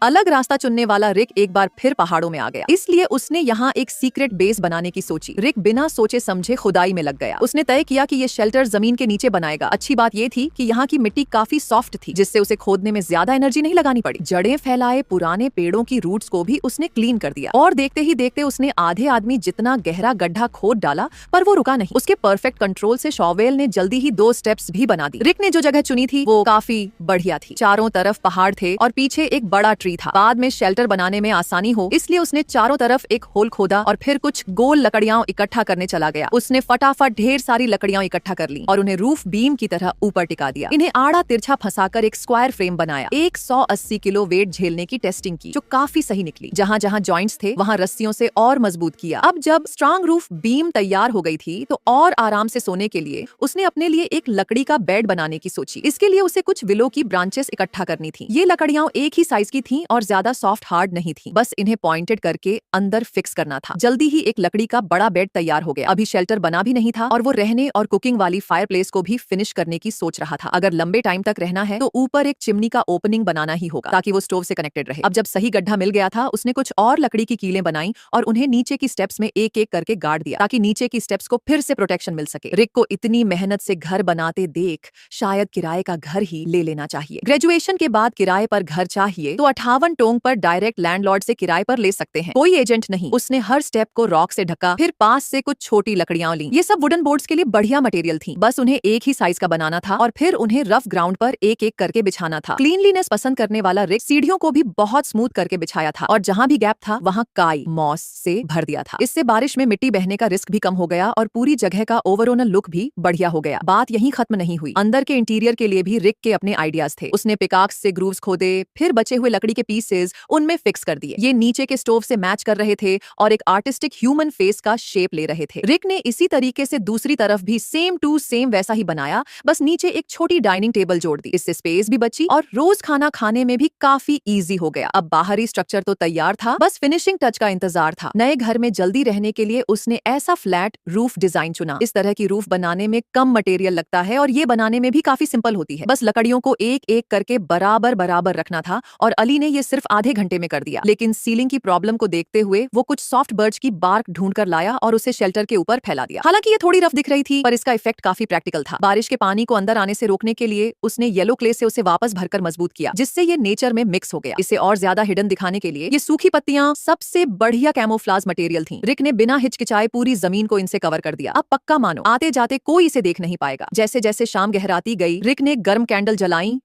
अलग रास्ता चुनने वाला रिक एक बार फिर पहाड़ों में आ गया, इसलिए उसने यहाँ एक सीक्रेट बेस बनाने की सोची। रिक बिना सोचे समझे खुदाई में लग गया। उसने तय किया कि ये शेल्टर जमीन के नीचे बनाएगा। अच्छी बात ये थी कि यहाँ की मिट्टी काफी सॉफ्ट थी, जिससे उसे खोदने में ज्यादा एनर्जी नहीं लगानी पड़ी। जड़ें फैलाए पुराने पेड़ों की रूट्स को भी उसने क्लीन कर दिया और देखते ही देखते उसने आधे आदमी जितना गहरा गड्ढा खोद डाला, पर वो रुका नहीं। उसके परफेक्ट कंट्रोल से शॉवेल ने जल्दी ही 2 स्टेप्स भी बना दी। रिक ने जो जगह चुनी थी वो काफी बढ़िया थी। चारों तरफ पहाड़ थे और पीछे एक बड़ा ट्री था। बाद में शेल्टर बनाने में आसानी हो इसलिए उसने चारों तरफ एक होल खोदा और फिर कुछ गोल लकड़ियां इकट्ठा करने चला गया। उसने फटाफट ढेर सारी लकड़ियां इकट्ठा कर ली और उन्हें रूफ बीम की तरह ऊपर टिका दिया। इन्हें आड़ा तिरछा फंसाकर एक स्क्वायर फ्रेम बनाया। 180 किलो वेट झेलने की टेस्टिंग की, जो काफी सही निकली। जहाँ जहाँ जॉइंट्स थे वहाँ रस्सियों से और मजबूत किया। अब जब स्ट्रांग रूफ बीम तैयार हो गई थी तो और आराम से सोने के लिए उसने अपने लिए एक लकड़ी का बेड बनाने की सोची। इसके लिए उसे कुछ विलो की ब्रांचेस इकट्ठा करनी थी। ये लकड़ियां एक ही साइज की थीं और ज्यादा सॉफ्ट हार्ड नहीं थी। बस इन्हें पॉइंटेड करके अंदर फिक्स करना था। जल्दी ही एक लकड़ी का बड़ा बेड तैयार हो गया। अभी शेल्टर बना भी नहीं था और वो रहने और कुकिंग वाली फायरप्लेस को भी फिनिश करने की सोच रहा था। अगर लंबे टाइम तक रहना है तो ऊपर एक चिमनी का ओपनिंग बनाना ही होगा ताकि वो स्टोव से कनेक्टेड रहे। अब जब सही गड्ढा मिल गया था उसने कुछ और लकड़ी की कीलें बनाई और उन्हें नीचे की स्टेप्स में एक एक करके गाड़ दिया ताकि नीचे की स्टेप्स को फिर से प्रोटेक्शन मिल सके। रिक को इतनी मेहनत से घर बनाते देख शायद किराए का घर ही ले लेना चाहिए। ग्रेजुएशन के बाद किराए पर घर चाहिए तो 58 टोंग पर डायरेक्ट लैंडलॉर्ड से किराए पर ले सकते हैं, कोई एजेंट नहीं। उसने हर स्टेप को रॉक से ढका, फिर पास से कुछ छोटी लकड़ियां ली। ये सब वुडन बोर्ड्स के लिए बढ़िया मटेरियल थी। बस उन्हें एक ही साइज का बनाना था और फिर उन्हें रफ ग्राउंड पर एक एक करके बिछाना था। क्लीनलीनेस पसंद करने वाला रिक सीढ़ियों को भी बहुत स्मूथ करके बिछाया था और जहाँ भी गैप था वहाँ काई मॉस से भर दिया था। इससे बारिश में मिट्टी बहने का रिस्क भी कम हो गया और पूरी जगह का ओवरऑल लुक भी बढ़िया हो गया। बात यहीं खत्म नहीं हुई। अंदर के इंटीरियर के लिए भी रिक के अपने आइडियाज थे। उसने पिकाक्स से ग्रूव्स खोदे, फिर बचे हुए लकड़ी के पीसेस उनमें फिक्स कर दिए। ये नीचे के स्टोव से मैच कर रहे थे और एक आर्टिस्टिक ह्यूमन फेस का शेप ले रहे थे। रिक ने इसी तरीके से दूसरी तरफ भी सेम टू सेम वैसा ही बनाया, बस नीचे एक छोटी डाइनिंग टेबल जोड़ दी। इससे स्पेस भी बची और रोज खाना खाने में भी काफी इजी हो गया। अब बाहरी स्ट्रक्चर तो तैयार था, बस फिनिशिंग टच का इंतजार था। नए घर में जल्दी रहने के लिए उसने ऐसा फ्लैट रूफ डिजाइन चुना। इस तरह की रूफ बनाने में कम मटेरियल लगता है और ये बनाने में भी काफी सिंपल होती है। बस लकड़ियों को एक एक करके बराबर बराबर रखना था और अली ने ये सिर्फ आधे घंटे में कर दिया। लेकिन सीलिंग की प्रॉब्लम को देखते हुए वो कुछ सॉफ्ट बर्च की बार्क ढूंढ कर लाया और उसे शेल्टर के ऊपर फैला दिया। हालांकि ये थोड़ी रफ दिख रही थी पर इसका इफेक्ट काफी प्रैक्टिकल था। बारिश के पानी को अंदर आने से रोकने के लिए उसने येलो क्ले से उसे वापस भरकर मजबूत किया, जिससे ये नेचर में मिक्स हो गया। इसे और ज्यादा हिडन दिखाने के लिए ये सूखी पत्तियां सबसे बढ़िया कैमोफ्लाज मटेरियल थी। रिक ने बिना हिचकिचाए पूरी जमीन को इनसे कवर कर दिया। अब पक्का मानो आते जाते कोई इसे देख नहीं पाएगा। जैसे जैसे शाम गहराती गई रिक ने गर्म कैंडल जलाई